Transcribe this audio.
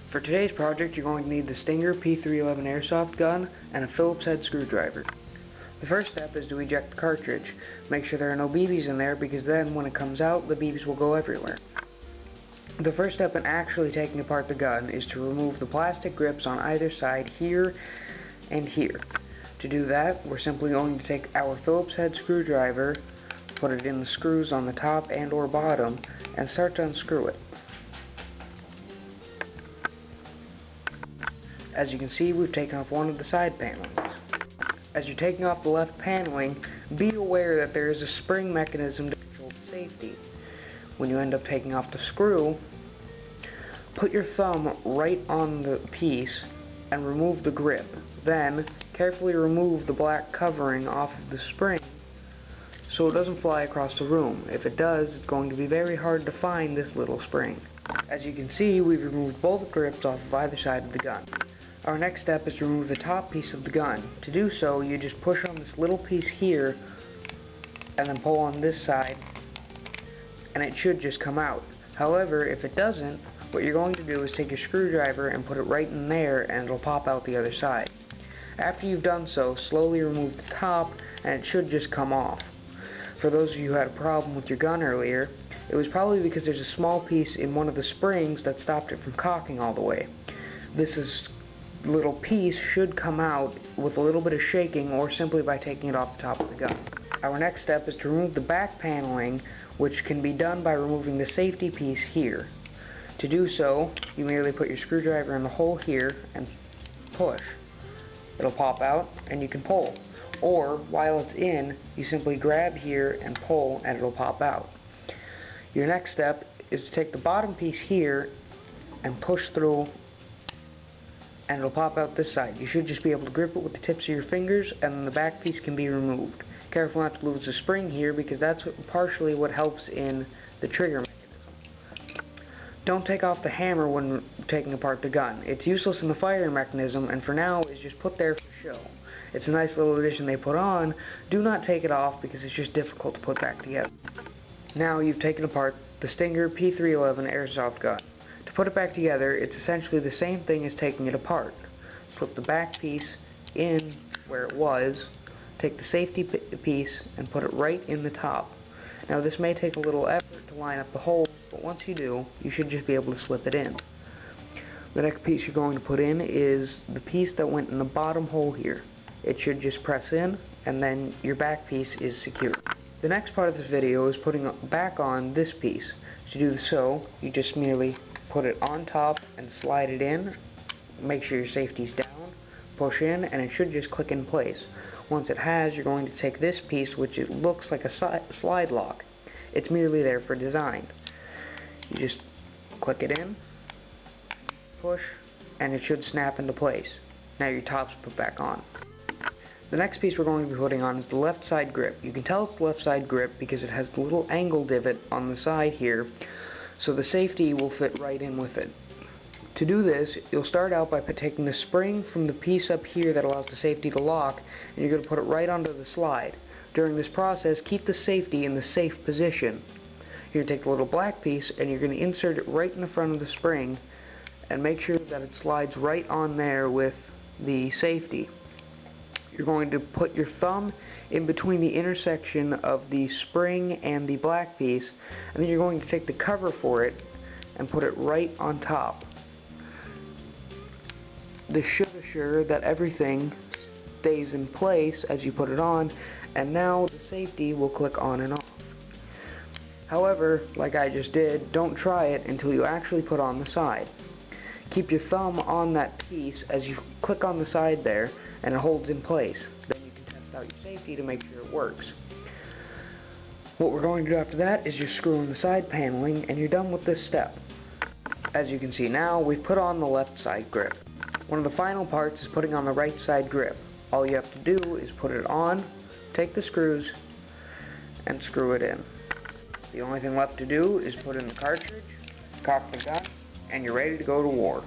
For today's project, you're going to need the Stinger P311 Airsoft gun and a Phillips head screwdriver. The first step is to eject the cartridge. Make sure there are no BBs in there, because then when it comes out, the BBs will go everywhere. The first step in actually taking apart the gun is to remove the plastic grips on either side here and here. To do that, we're simply going to take our Phillips head screwdriver, put it in the screws on the top and or bottom, and start to unscrew it. As you can see, we've taken off one of the side panelings. As you're taking off the left paneling, be aware that there is a spring mechanism to control the safety. When you end up taking off the screw, put your thumb right on the piece and remove the grip. Then, carefully remove the black covering off of the spring so it doesn't fly across the room. If it does, it's going to be very hard to find this little spring. As you can see, we've removed both grips off of either side of the gun. Our next step is to remove the top piece of the gun. To do so, you just push on this little piece here and then pull on this side, and it should just come out. However, if it doesn't, what you're going to do is take your screwdriver and put it right in there, and it'll pop out the other side. After you've done so, slowly remove the top and it should just come off. For those of you who had a problem with your gun earlier, it was probably because there's a small piece in one of the springs that stopped it from cocking all the way. This little piece should come out with a little bit of shaking, or simply by taking it off the top of the gun. Our next step is to remove the back paneling, which can be done by removing the safety piece here. To do so, you merely put your screwdriver in the hole here and push. It'll pop out and you can pull. Or, while it's in, you simply grab here and pull and it'll pop out. Your next step is to take the bottom piece here and push through, and it'll pop out this side. You should just be able to grip it with the tips of your fingers, and then the back piece can be removed. Careful not to lose the spring here, because that's partially what helps in the trigger mechanism. Don't take off the hammer when taking apart the gun. It's useless in the firing mechanism, and for now is just put there for show. It's a nice little addition they put on. Do not take it off, because it's just difficult to put back together. Now you've taken apart the Stinger P311 Airsoft gun. To put it back together, it's essentially the same thing as taking it apart. Slip the back piece in where it was, take the safety piece and put it right in the top. Now this may take a little effort to line up the hole, but once you do, you should just be able to slip it in. The next piece you're going to put in is the piece that went in the bottom hole here. It should just press in, and then your back piece is secure. The next part of this video is putting back on this piece. To do so, you just merely put it on top and slide it in. Make sure your safety's down, push in, and it should just click in place. Once it has, you're going to take this piece, which it looks like a slide lock. It's merely there for design. You just click it in, push, and it should snap into place. Now your top's put back on. The next piece we're going to be putting on is the left side grip. You can tell it's the left side grip because it has the little angle divot on the side here, so the safety will fit right in with it. To do this, you'll start out by taking the spring from the piece up here that allows the safety to lock, and you're going to put it right onto the slide. During this process, keep the safety in the safe position. You're going to take the little black piece and you're going to insert it right in the front of the spring, and make sure that it slides right on there with the safety. You're going to put your thumb in between the intersection of the spring and the black piece, and then you're going to take the cover for it and put it right on top. This should assure that everything stays in place as you put it on, and now the safety will click on and off. However, like I just did, don't try it until you actually put on the side. Keep your thumb on that piece as you click on the side there, and it holds in place. Then you can test out your safety to make sure it works. What we're going to do after that is just screw in the side paneling, and you're done with this step. As you can see now, we've put on the left side grip. One of the final parts is putting on the right side grip. All you have to do is put it on, take the screws, and screw it in. The only thing left to do is put in the cartridge, cock the gun, and you're ready to go to war.